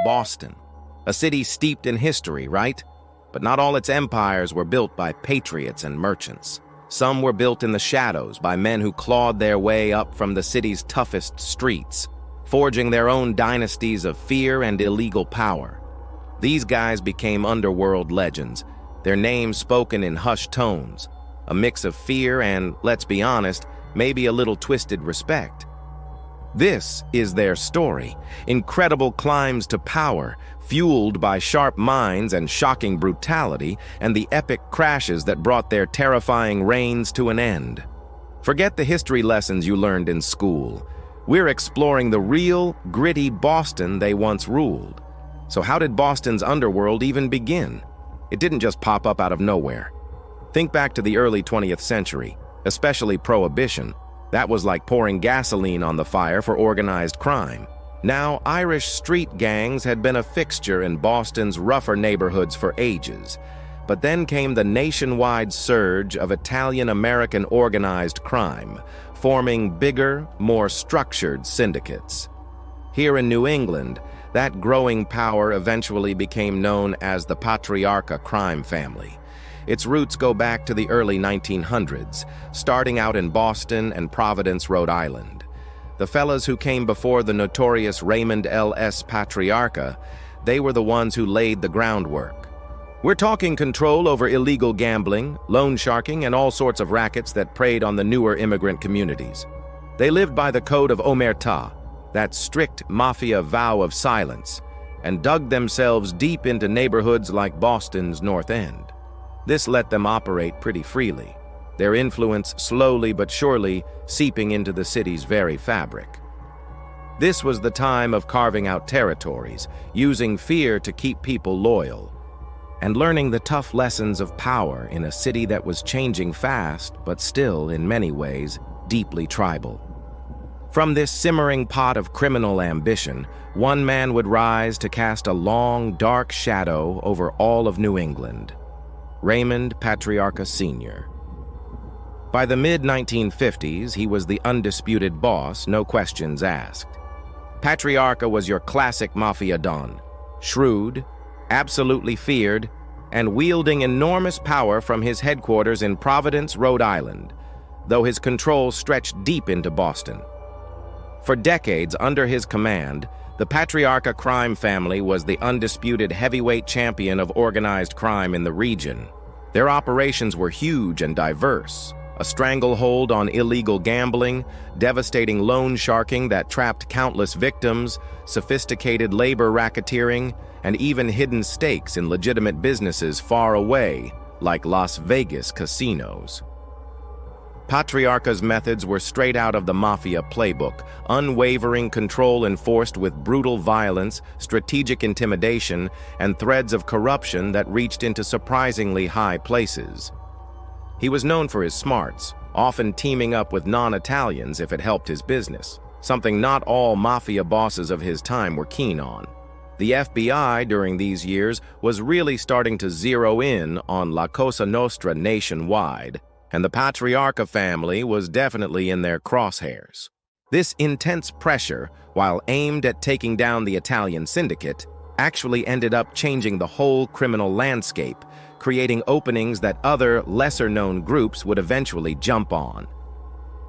Boston. A city steeped in history, right? But not all its empires were built by patriots and merchants. Some were built in the shadows by men who clawed their way up from the city's toughest streets, forging their own dynasties of fear and illegal power. These guys became underworld legends, their names spoken in hushed tones, a mix of fear and, let's be honest, maybe a little twisted respect. This is their story, incredible climbs to power, fueled by sharp minds and shocking brutality, and the epic crashes that brought their terrifying reigns to an end. Forget the history lessons you learned in school. We're exploring the real, gritty Boston they once ruled. So how did Boston's underworld even begin? It didn't just pop up out of nowhere. Think back to the early 20th century, especially Prohibition. That was like pouring gasoline on the fire for organized crime. Now, Irish street gangs had been a fixture in Boston's rougher neighborhoods for ages. But then came the nationwide surge of Italian-American organized crime, forming bigger, more structured syndicates. Here in New England, that growing power eventually became known as the Patriarca crime family. Its roots go back to the early 1900s, starting out in Boston and Providence, Rhode Island. The fellas who came before the notorious Raymond L.S. Patriarca, they were the ones who laid the groundwork. We're talking control over illegal gambling, loan sharking, and all sorts of rackets that preyed on the newer immigrant communities. They lived by the code of omertà, that strict Mafia vow of silence, and dug themselves deep into neighborhoods like Boston's North End. This let them operate pretty freely, their influence slowly but surely seeping into the city's very fabric. This was the time of carving out territories, using fear to keep people loyal, and learning the tough lessons of power in a city that was changing fast but still, in many ways, deeply tribal. From this simmering pot of criminal ambition, one man would rise to cast a long, dark shadow over all of New England. Raymond Patriarca Sr. By the mid-1950s, he was the undisputed boss, no questions asked. Patriarca was your classic Mafia don, shrewd, absolutely feared, and wielding enormous power from his headquarters in Providence, Rhode Island, though his control stretched deep into Boston. For decades under his command, the Patriarca crime family was the undisputed heavyweight champion of organized crime in the region. Their operations were huge and diverse, a stranglehold on illegal gambling, devastating loan sharking that trapped countless victims, sophisticated labor racketeering, and even hidden stakes in legitimate businesses far away, like Las Vegas casinos. Patriarca's methods were straight out of the Mafia playbook, unwavering control enforced with brutal violence, strategic intimidation, and threads of corruption that reached into surprisingly high places. He was known for his smarts, often teaming up with non-Italians if it helped his business, something not all Mafia bosses of his time were keen on. The FBI during these years was really starting to zero in on La Cosa Nostra nationwide, and the Patriarca family was definitely in their crosshairs. This intense pressure, while aimed at taking down the Italian syndicate, actually ended up changing the whole criminal landscape, creating openings that other, lesser-known groups would eventually jump on.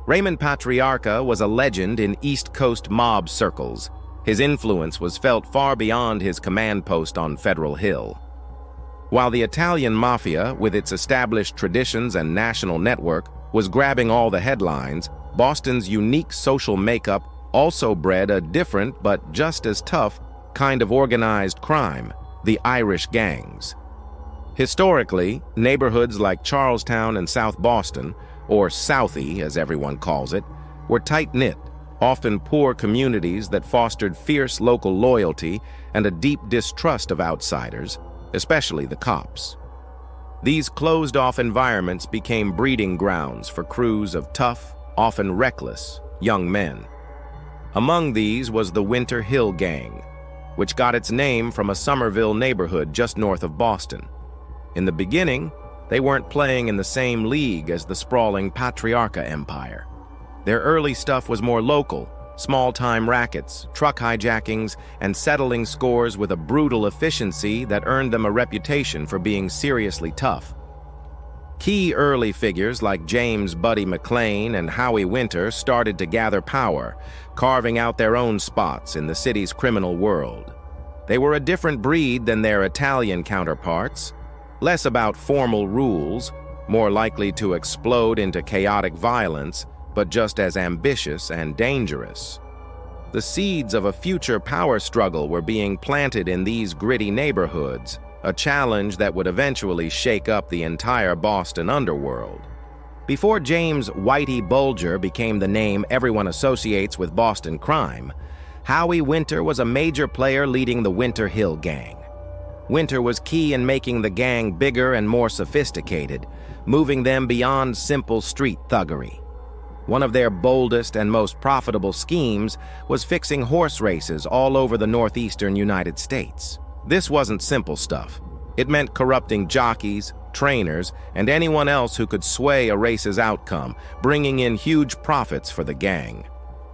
Raymond Patriarca was a legend in East Coast mob circles. His influence was felt far beyond his command post on Federal Hill. While the Italian Mafia, with its established traditions and national network, was grabbing all the headlines, Boston's unique social makeup also bred a different but just as tough kind of organized crime, the Irish gangs. Historically, neighborhoods like Charlestown and South Boston, or Southie as everyone calls it, were tight-knit, often poor communities that fostered fierce local loyalty and a deep distrust of outsiders, especially the cops. These closed-off environments became breeding grounds for crews of tough, often reckless, young men. Among these was the Winter Hill Gang, which got its name from a Somerville neighborhood just north of Boston. In the beginning, they weren't playing in the same league as the sprawling Patriarca empire. Their early stuff was more local, Small-time rackets, truck hijackings, and settling scores with a brutal efficiency that earned them a reputation for being seriously tough. Key early figures like James "Buddy" McClain and Howie Winter started to gather power, carving out their own spots in the city's criminal world. They were a different breed than their Italian counterparts, less about formal rules, more likely to explode into chaotic violence, but just as ambitious and dangerous. The seeds of a future power struggle were being planted in these gritty neighborhoods, a challenge that would eventually shake up the entire Boston underworld. Before James "Whitey" Bulger became the name everyone associates with Boston crime, Howie Winter was a major player leading the Winter Hill Gang. Winter was key in making the gang bigger and more sophisticated, moving them beyond simple street thuggery. One of their boldest and most profitable schemes was fixing horse races all over the northeastern United States. This wasn't simple stuff. It meant corrupting jockeys, trainers, and anyone else who could sway a race's outcome, bringing in huge profits for the gang.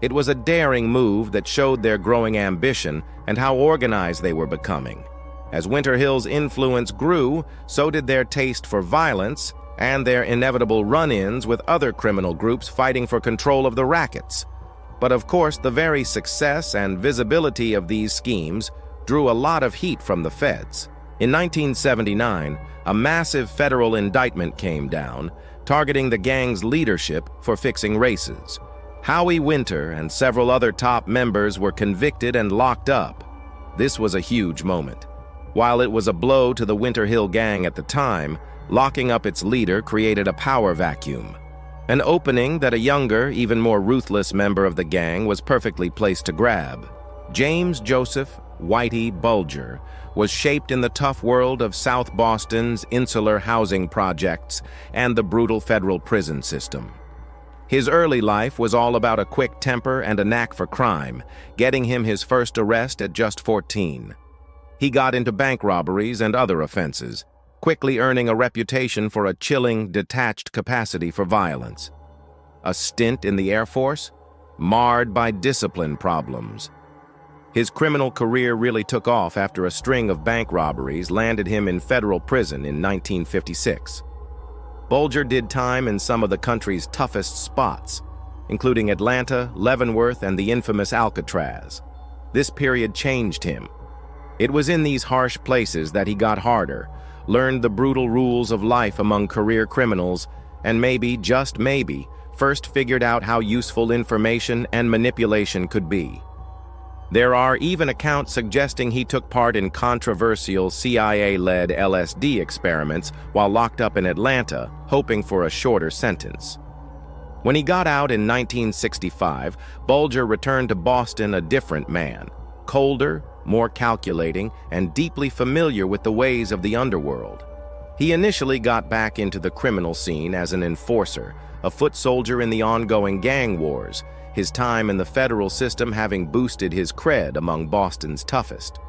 It was a daring move that showed their growing ambition and how organized they were becoming. As Winter Hill's influence grew, so did their taste for violence and their inevitable run-ins with other criminal groups fighting for control of the rackets. But of course, the very success and visibility of these schemes drew a lot of heat from the feds. In 1979, a massive federal indictment came down, targeting the gang's leadership for fixing races. Howie Winter and several other top members were convicted and locked up. This was a huge moment. While it was a blow to the Winter Hill Gang at the time, locking up its leader created a power vacuum. An opening that a younger, even more ruthless member of the gang was perfectly placed to grab. James Joseph "Whitey" Bulger was shaped in the tough world of South Boston's insular housing projects and the brutal federal prison system. His early life was all about a quick temper and a knack for crime, getting him his first arrest at just 14. He got into bank robberies and other offenses, quickly earning a reputation for a chilling, detached capacity for violence. A stint in the Air Force, marred by discipline problems. His criminal career really took off after a string of bank robberies landed him in federal prison in 1956. Bulger did time in some of the country's toughest spots, including Atlanta, Leavenworth, and the infamous Alcatraz. This period changed him. It was in these harsh places that he got harder, learned the brutal rules of life among career criminals, and maybe, just maybe, first figured out how useful information and manipulation could be. There are even accounts suggesting he took part in controversial CIA-led LSD experiments while locked up in Atlanta, hoping for a shorter sentence. When he got out in 1965, Bulger returned to Boston a different man, colder, more calculating, and deeply familiar with the ways of the underworld. He initially got back into the criminal scene as an enforcer, a foot soldier in the ongoing gang wars, his time in the federal system having boosted his cred among Boston's toughest.